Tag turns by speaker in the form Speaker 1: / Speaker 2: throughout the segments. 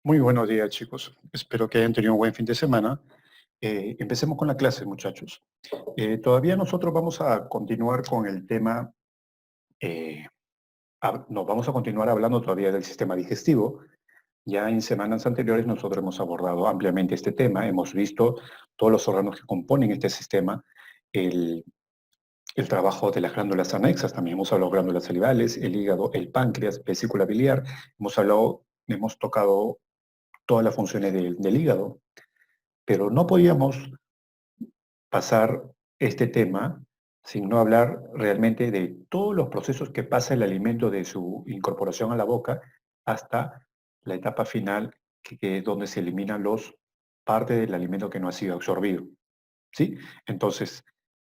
Speaker 1: Muy buenos días, chicos. Espero que hayan tenido un buen fin de semana. Empecemos con la clase, muchachos. Todavía nosotros vamos a continuar con el tema, eh, nos vamos a continuar hablando todavía del sistema digestivo. Ya en semanas anteriores nosotros hemos abordado ampliamente este tema, hemos visto todos los órganos que componen este sistema, el, el trabajo de las glándulas anexas, también hemos hablado de glándulas salivales, el hígado, el páncreas, vesícula biliar, hemos tocado todas las funciones del hígado. Pero no podíamos pasar este tema sin no hablar realmente de todos los procesos que pasa el alimento de su incorporación a la boca hasta la etapa final, que es donde se eliminan los parte del alimento que no ha sido absorbido. ¿Sí? Entonces,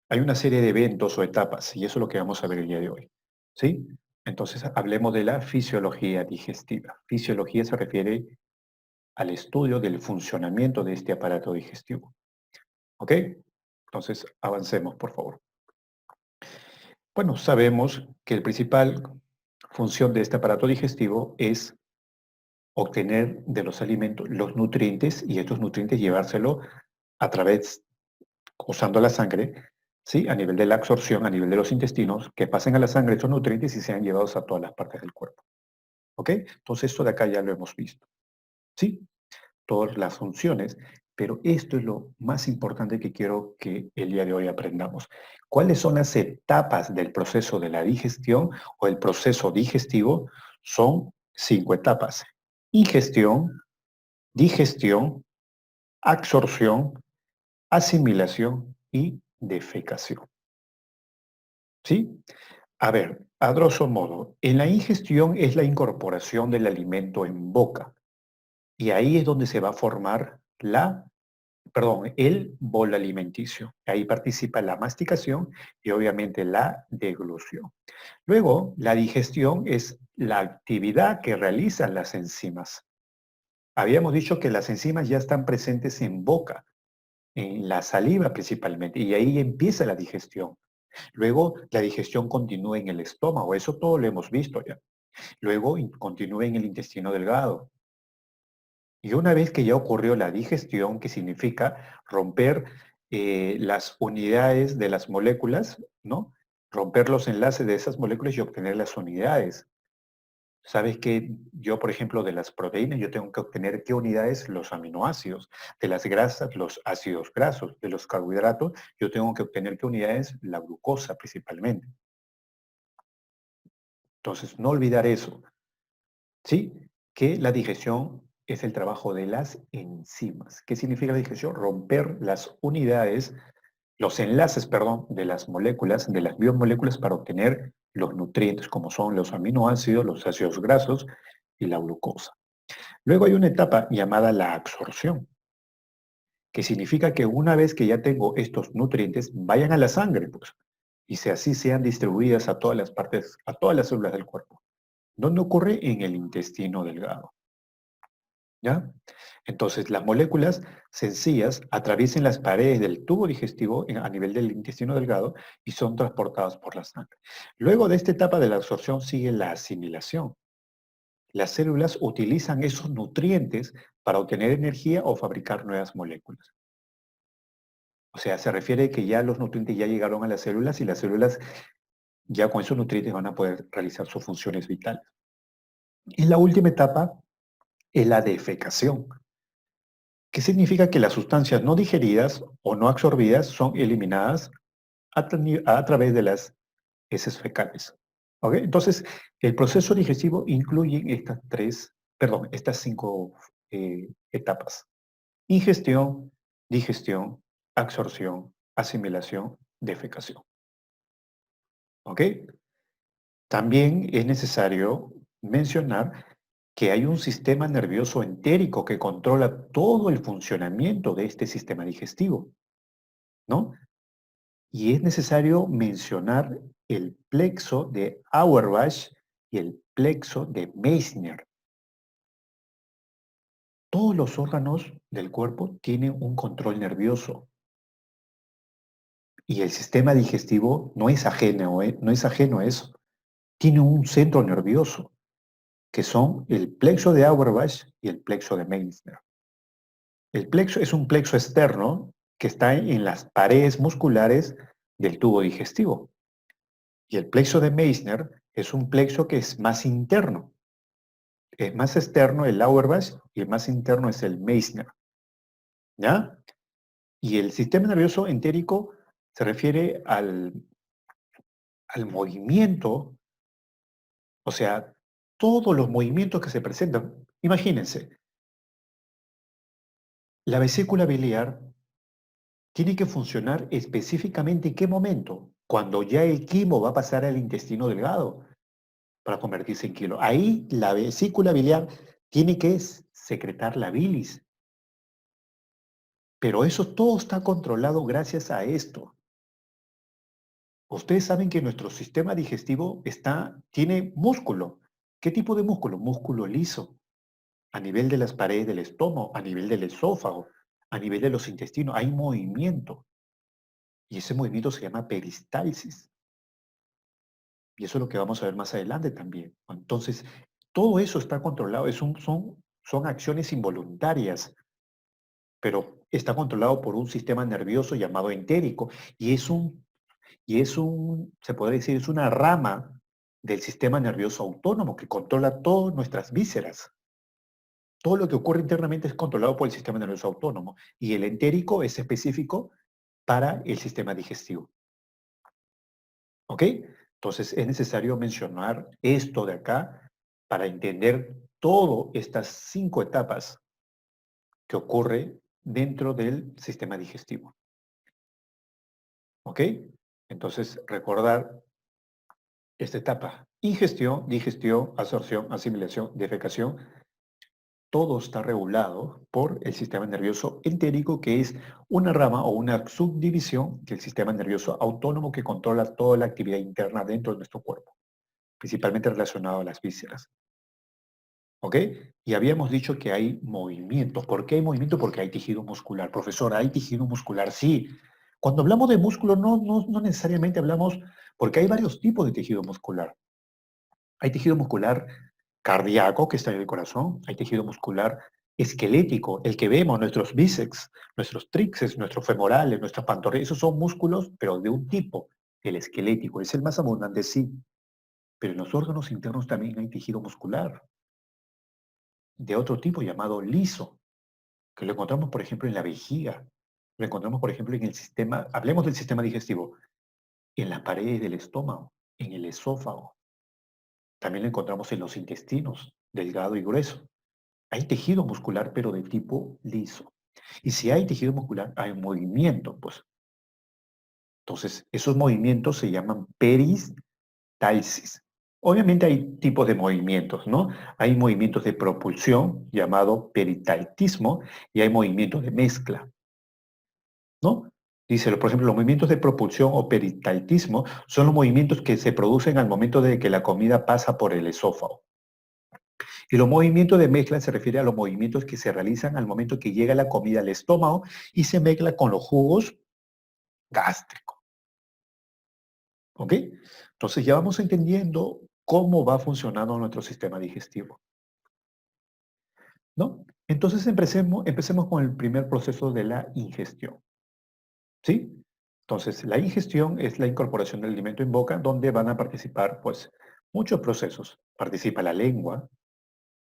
Speaker 1: hay una serie de eventos o etapas, y eso es lo que vamos a ver el día de hoy. ¿Sí? Entonces, hablemos de la fisiología digestiva. Fisiología se refiere al estudio del funcionamiento de este aparato digestivo. ¿Ok? Entonces, avancemos, por favor. Bueno, sabemos que la principal función de este aparato digestivo es obtener de los alimentos los nutrientes y estos nutrientes llevárselo a través, usando la sangre, ¿sí? A nivel de la absorción, a nivel de los intestinos, que pasen a la sangre estos nutrientes y sean llevados a todas las partes del cuerpo. ¿Ok? Entonces, esto de acá ya lo hemos visto. ¿Sí? Todas las funciones, pero esto es lo más importante que quiero que el día de hoy aprendamos. ¿Cuáles son las etapas del proceso de la digestión o el proceso digestivo? Son 5 etapas. Ingestión, digestión, absorción, asimilación y defecación. ¿Sí? A ver, a grosso modo, en la ingestión es la incorporación del alimento en boca y ahí es donde se va a formar el bolo alimenticio. Ahí participa la masticación y obviamente la deglución. Luego, la digestión es la actividad que realizan las enzimas. Habíamos dicho que las enzimas ya están presentes en boca, en la saliva principalmente, y ahí empieza la digestión. Luego, la digestión continúa en el estómago, eso todo lo hemos visto ya. Luego, continúa en el intestino delgado. Y una vez que ya ocurrió la digestión, que significa romper las unidades de las moléculas, ¿no? Romper los enlaces de esas moléculas y obtener las unidades. Sabes que yo, por ejemplo, de las proteínas, yo tengo que obtener qué unidades, los aminoácidos, de las grasas, los ácidos grasos, de los carbohidratos, yo tengo que obtener qué unidades, la glucosa principalmente. Entonces, no olvidar eso. ¿Sí? Que la digestión es el trabajo de las enzimas. ¿Qué significa la digestión? Romper las unidades, los enlaces, perdón, de las moléculas, de las biomoléculas para obtener los nutrientes, como son los aminoácidos, los ácidos grasos y la glucosa. Luego hay una etapa llamada la absorción, que significa que una vez que ya tengo estos nutrientes, vayan a la sangre, pues, y así sean distribuidas a todas las partes, a todas las células del cuerpo. ¿Dónde ocurre? En el intestino delgado. ¿Ya? Entonces, las moléculas sencillas atraviesan las paredes del tubo digestivo a nivel del intestino delgado y son transportadas por la sangre. Luego de esta etapa de la absorción sigue la asimilación. Las células utilizan esos nutrientes para obtener energía o fabricar nuevas moléculas. O sea, se refiere que ya los nutrientes ya llegaron a las células y las células ya con esos nutrientes van a poder realizar sus funciones vitales. Y la última etapa es la defecación. ¿Qué significa? Que las sustancias no digeridas o no absorbidas son eliminadas a través de las heces fecales. ¿Ok? Entonces, el proceso digestivo incluye estas 5 etapas. Ingestión, digestión, absorción, asimilación, defecación. ¿Ok? También es necesario mencionar que hay un sistema nervioso entérico que controla todo el funcionamiento de este sistema digestivo, ¿no? Y es necesario mencionar el plexo de Auerbach y el plexo de Meissner. Todos los órganos del cuerpo tienen un control nervioso y el sistema digestivo no es ajeno a eso. Tiene un centro nervioso. que son el plexo de Auerbach y el plexo de Meissner. El plexo es un plexo externo que está en las paredes musculares del tubo digestivo. Y el plexo de Meissner es un plexo que es más interno. Es más externo el Auerbach y el más interno es el Meissner. ¿Ya? Y el sistema nervioso entérico se refiere al movimiento, o sea, todos los movimientos que se presentan. Imagínense, la vesícula biliar tiene que funcionar específicamente en qué momento, cuando ya el quimo va a pasar al intestino delgado para convertirse en quilo. Ahí la vesícula biliar tiene que secretar la bilis, pero eso todo está controlado gracias a esto. Ustedes saben que nuestro sistema digestivo tiene músculo. ¿Qué tipo de músculo? Músculo liso, a nivel de las paredes del estómago, a nivel del esófago, a nivel de los intestinos. Hay movimiento y ese movimiento se llama peristalsis. Y eso es lo que vamos a ver más adelante también. Entonces, todo eso está controlado, son acciones involuntarias, pero está controlado por un sistema nervioso llamado entérico se podría decir, es una rama del sistema nervioso autónomo que controla todas nuestras vísceras. Todo lo que ocurre internamente es controlado por el sistema nervioso autónomo y el entérico es específico para el sistema digestivo. ¿Ok? Entonces es necesario mencionar esto de acá para entender todas estas 5 etapas que ocurre dentro del sistema digestivo. ¿Ok? Entonces recordar esta etapa. Ingestión, digestión, absorción, asimilación, defecación. Todo está regulado por el sistema nervioso entérico, que es una rama o una subdivisión del sistema nervioso autónomo que controla toda la actividad interna dentro de nuestro cuerpo, principalmente relacionado a las vísceras. ¿Ok? Y habíamos dicho que hay movimientos. ¿Por qué hay movimiento? Porque hay tejido muscular. Profesor, ¿hay tejido muscular? Sí. Cuando hablamos de músculo, no necesariamente hablamos, porque hay varios tipos de tejido muscular. Hay tejido muscular cardíaco, que está en el corazón. Hay tejido muscular esquelético, el que vemos, nuestros bíceps, nuestros tríceps, nuestros femorales, nuestras pantorrillas. Esos son músculos, pero de un tipo, el esquelético. Es el más abundante, sí. Pero en los órganos internos también hay tejido muscular de otro tipo llamado liso, que lo encontramos, por ejemplo, en la vejiga, lo encontramos, por ejemplo, en el sistema, hablemos del sistema digestivo, en las paredes del estómago, en el esófago. También lo encontramos en los intestinos, delgado y grueso. Hay tejido muscular, pero de tipo liso. Y si hay tejido muscular, hay movimiento, pues. Entonces, esos movimientos se llaman peristalsis. Obviamente hay tipos de movimientos, ¿no? Hay movimientos de propulsión, llamado peristaltismo, y hay movimientos de mezcla, ¿no? Dice, por ejemplo, los movimientos de propulsión o peristaltismo son los movimientos que se producen al momento de que la comida pasa por el esófago. Y los movimientos de mezcla se refiere a los movimientos que se realizan al momento que llega la comida al estómago y se mezcla con los jugos gástricos. ¿Ok? Entonces ya vamos entendiendo cómo va funcionando nuestro sistema digestivo, ¿no? Entonces empecemos con el primer proceso de la ingestión. ¿Sí? Entonces, la ingestión es la incorporación del alimento en boca, donde van a participar, pues, muchos procesos. Participa la lengua,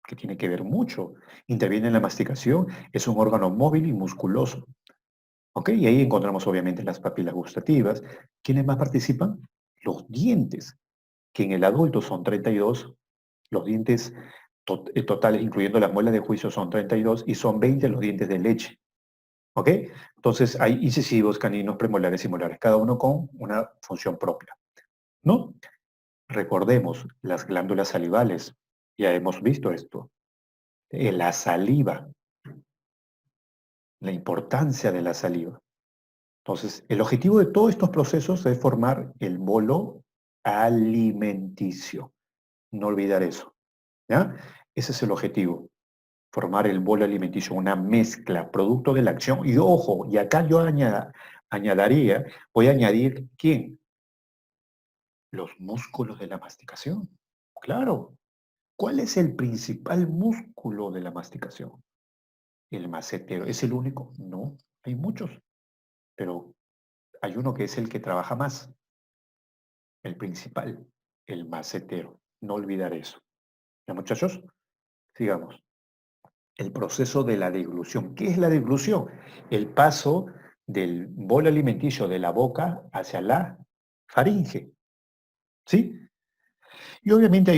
Speaker 1: que tiene que ver mucho. Interviene en la masticación, es un órgano móvil y musculoso. ¿Ok? Y ahí encontramos, obviamente, las papilas gustativas. ¿Quiénes más participan? Los dientes, que en el adulto son 32. Los dientes totales, incluyendo las muelas de juicio, son 32 y son 20 los dientes de leche. ¿Ok? Entonces hay incisivos, caninos, premolares y molares, cada uno con una función propia, ¿no? Recordemos las glándulas salivales, ya hemos visto esto, la saliva, la importancia de la saliva. Entonces, el objetivo de todos estos procesos es formar el bolo alimenticio. No olvidar eso, ¿ya? Ese es el objetivo, formar el bolo alimenticio, una mezcla, producto de la acción. Y ojo, y acá yo voy a añadir, ¿quién? Los músculos de la masticación. Claro. ¿Cuál es el principal músculo de la masticación? El macetero. ¿Es el único? No, hay muchos, pero hay uno que es el que trabaja más, el principal, el macetero. No olvidar eso. ¿Ya, muchachos? Sigamos. El proceso de la deglución. ¿Qué es la deglución? El paso del bolo alimenticio de la boca hacia la faringe. ¿Sí? Y obviamente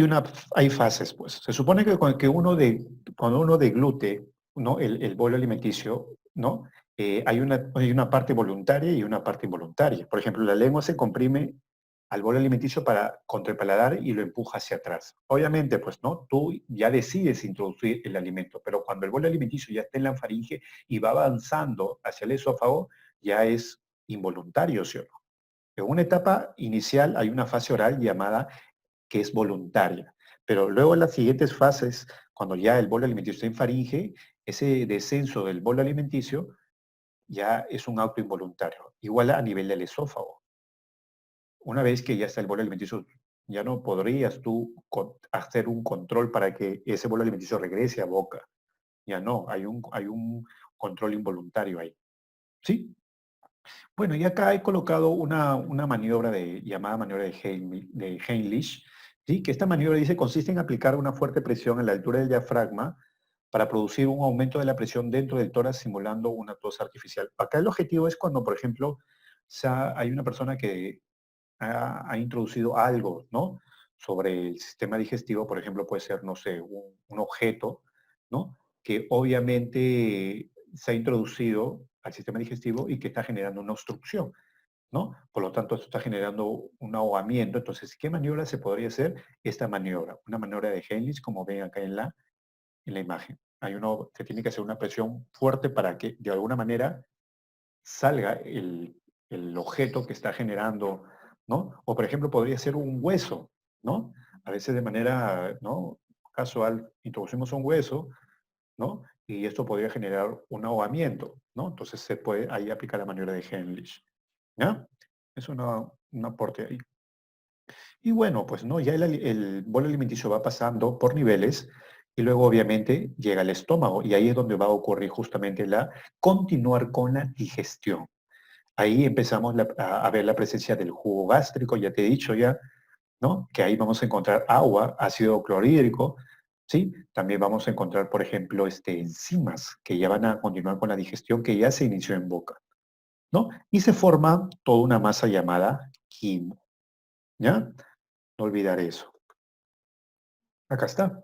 Speaker 1: hay fases, pues. Se supone que cuando uno deglute, ¿no? el bolo alimenticio, ¿no? Hay una parte voluntaria y una parte involuntaria. Por ejemplo, la lengua se comprime al bolo alimenticio contra el paladar y lo empuja hacia atrás. Obviamente, pues, ¿no? Tú ya decides introducir el alimento, pero cuando el bolo alimenticio ya está en la faringe y va avanzando hacia el esófago, ya es involuntario, ¿sí o no? En una etapa inicial hay una fase oral llamada que es voluntaria. Pero luego en las siguientes fases, cuando ya el bolo alimenticio está en faringe, ese descenso del bolo alimenticio ya es un acto involuntario, igual a nivel del esófago. Una vez que ya está el bolo alimenticio, ya no podrías tú hacer un control para que ese bolo alimenticio regrese a boca. Ya no, hay un control involuntario ahí. ¿Sí? Bueno, y acá he colocado una maniobra llamada maniobra de Heimlich, ¿sí? Que esta maniobra dice consiste en aplicar una fuerte presión a la altura del diafragma para producir un aumento de la presión dentro del tórax simulando una tos artificial. Acá el objetivo es cuando, por ejemplo, hay una persona que ha introducido algo, ¿no? Sobre el sistema digestivo, por ejemplo, puede ser, no sé, un objeto, ¿no? Que obviamente se ha introducido al sistema digestivo y que está generando una obstrucción, ¿no? Por lo tanto, esto está generando un ahogamiento. Entonces, ¿qué maniobra se podría hacer? Esta maniobra, una maniobra de Heimlich, como ven acá en la imagen. Hay uno que tiene que hacer una presión fuerte para que de alguna manera salga el objeto que está generando, ¿no? O por ejemplo podría ser un hueso, ¿no? A veces de manera, ¿no? Casual, introducimos un hueso, ¿no? Y esto podría generar un ahogamiento, ¿no? Entonces se puede ahí aplicar la maniobra de Heimlich, ¿ya? Es un aporte ahí. Y bueno, pues no, ya el bolo alimenticio va pasando por niveles y luego obviamente llega al estómago y ahí es donde va a ocurrir justamente continuar con la digestión. Ahí empezamos a ver la presencia del jugo gástrico, ya te he dicho ya, ¿no? Que ahí vamos a encontrar agua, ácido clorhídrico, ¿sí? También vamos a encontrar, por ejemplo, enzimas que ya van a continuar con la digestión que ya se inició en boca, ¿no? Y se forma toda una masa llamada quimo, ¿ya? No olvidar eso. Acá está.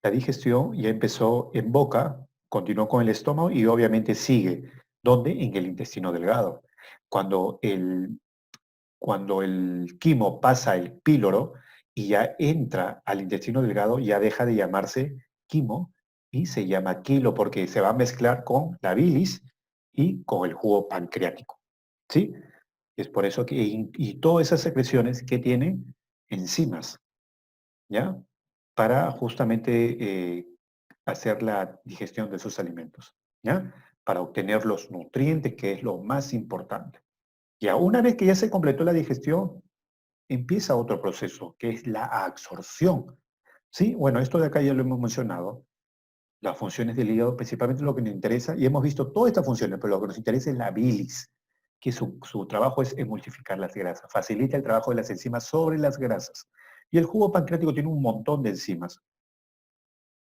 Speaker 1: La digestión ya empezó en boca, continuó con el estómago y obviamente sigue. ¿Dónde? En el intestino delgado. Cuando cuando el quimo pasa el píloro y ya entra al intestino delgado, ya deja de llamarse quimo y se llama quilo porque se va a mezclar con la bilis y con el jugo pancreático. ¿Sí? Es por eso que, y todas esas secreciones que tienen enzimas, ¿ya? Para justamente hacer la digestión de esos alimentos, ¿ya? Para obtener los nutrientes, que es lo más importante. Ya una vez que ya se completó la digestión, empieza otro proceso, que es la absorción. Sí, bueno, esto de acá ya lo hemos mencionado, las funciones del hígado, principalmente lo que nos interesa, y hemos visto todas estas funciones, pero lo que nos interesa es la bilis, que su trabajo es emulsificar las grasas, facilita el trabajo de las enzimas sobre las grasas. Y el jugo pancreático tiene un montón de enzimas,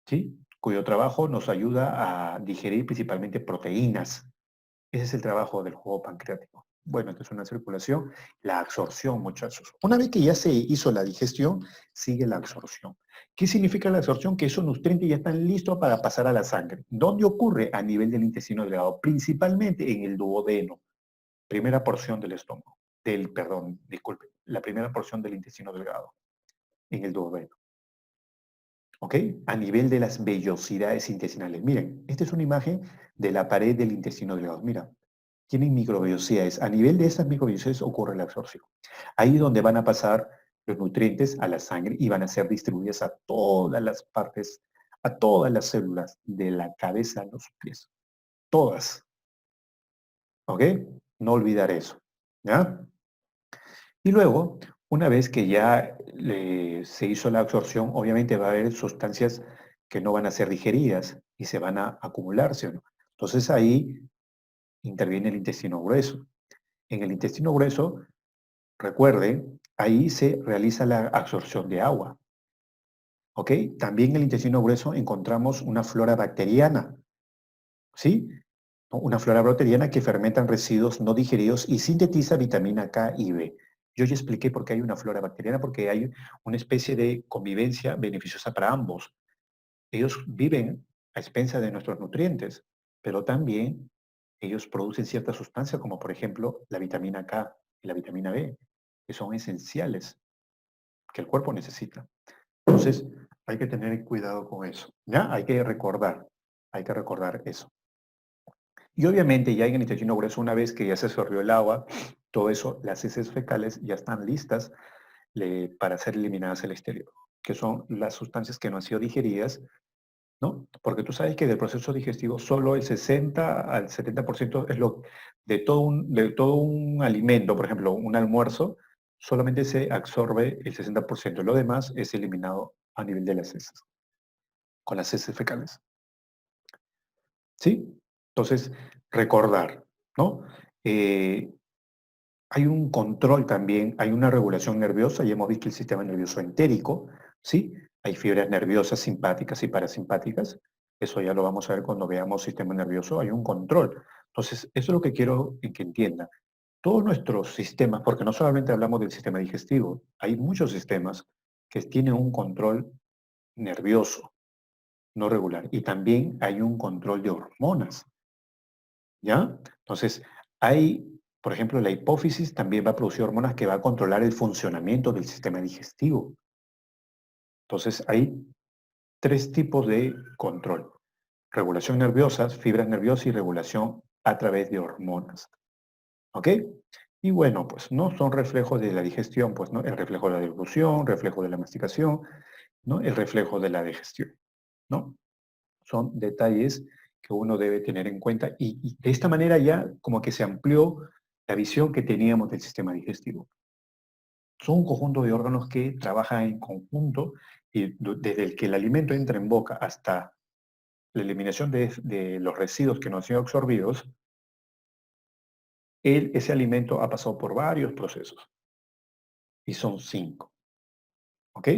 Speaker 1: ¿sí? Cuyo trabajo nos ayuda a digerir principalmente proteínas. Ese es el trabajo del jugo pancreático. Bueno, entonces una circulación, la absorción, muchachos. Una vez que ya se hizo la digestión, sigue la absorción. ¿Qué significa la absorción? Que esos nutrientes ya están listos para pasar a la sangre. ¿Dónde ocurre? A nivel del intestino delgado, principalmente en el duodeno, primera porción del estómago, perdón, disculpe, la primera porción del intestino delgado, en el duodeno. ¿Ok? A nivel de las vellosidades intestinales. Miren, esta es una imagen de la pared del intestino delgado. Mira, tienen microvellosidades. A nivel de estas microvellosidades ocurre la absorción. Ahí es donde van a pasar los nutrientes a la sangre y van a ser distribuidas a todas las partes, a todas las células de la cabeza a los pies. Todas. ¿Ok? No olvidar eso. ¿Ya? Y luego, Una vez que ya se hizo la absorción, obviamente va a haber sustancias que no van a ser digeridas y se van a acumular, ¿sí o no? Entonces ahí interviene el intestino grueso. En el intestino grueso, recuerde, ahí se realiza la absorción de agua, ¿ok? También en el intestino grueso encontramos una flora bacteriana, ¿sí? Una flora bacteriana que fermenta residuos no digeridos y sintetiza vitamina K y B. Yo ya expliqué por qué hay una flora bacteriana, porque hay una especie de convivencia beneficiosa para ambos. Ellos viven a expensas de nuestros nutrientes, pero también ellos producen ciertas sustancias, como por ejemplo la vitamina K y la vitamina B, que son esenciales, que el cuerpo necesita. Entonces, hay que tener cuidado con eso, ¿ya? Hay que recordar eso. Y obviamente ya en el intestino grueso, una vez que ya se absorbió el agua, todo eso, las heces fecales ya están listas para ser eliminadas al exterior, que son las sustancias que no han sido digeridas, ¿no? Porque tú sabes que del proceso digestivo solo el 60 al 70% es lo de todo un alimento, por ejemplo, un almuerzo, solamente se absorbe el 60%, lo demás es eliminado a nivel de las heces, con las heces fecales. ¿Sí? Entonces, recordar, ¿no? Eh, Hay un control también, hay una regulación nerviosa, ya hemos visto el sistema nervioso entérico, ¿sí? Hay fibras nerviosas simpáticas y parasimpáticas, eso ya lo vamos a ver cuando veamos sistema nervioso, hay un control. Entonces, eso es lo que quiero que entiendan. Todos nuestros sistemas, porque no solamente hablamos del sistema digestivo, hay muchos sistemas que tienen un control nervioso no regular y también hay un control de hormonas. ¿Ya? Entonces, por ejemplo, la hipófisis también va a producir hormonas que va a controlar el funcionamiento del sistema digestivo. Entonces, hay tres tipos de control. Regulación nerviosa, fibras nerviosas y regulación a través de hormonas. ¿Ok? Y bueno, pues no son reflejos de la digestión, pues no, el reflejo de la deglución, reflejo de la masticación, ¿no? El reflejo de la digestión, ¿no? Son detalles que uno debe tener en cuenta y de esta manera ya como que se amplió la visión que teníamos del sistema digestivo. Son un conjunto de órganos que trabajan en conjunto y desde el que el alimento entra en boca hasta la eliminación de los residuos que no han sido absorbidos, ese alimento ha pasado por varios procesos y son 5. ¿Ok?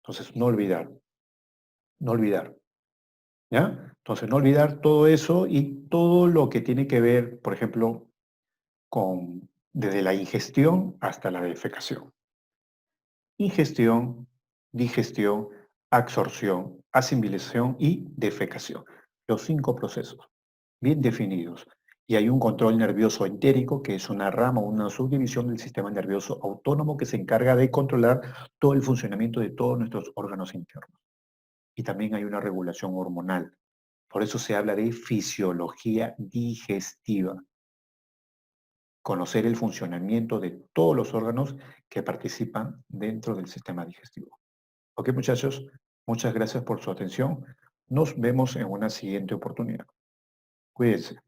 Speaker 1: Entonces, no olvidar, no olvidar. ¿Ya? Entonces, no olvidar todo eso y todo lo que tiene que ver, por ejemplo, desde la ingestión hasta la defecación. Ingestión, digestión, absorción, asimilación y defecación. Los 5 procesos, bien definidos. Y hay un control nervioso entérico, que es una rama, una subdivisión del sistema nervioso autónomo que se encarga de controlar todo el funcionamiento de todos nuestros órganos internos. Y también hay una regulación hormonal. Por eso se habla de fisiología digestiva. Conocer el funcionamiento de todos los órganos que participan dentro del sistema digestivo. Ok, muchachos, muchas gracias por su atención. Nos vemos en una siguiente oportunidad. Cuídense.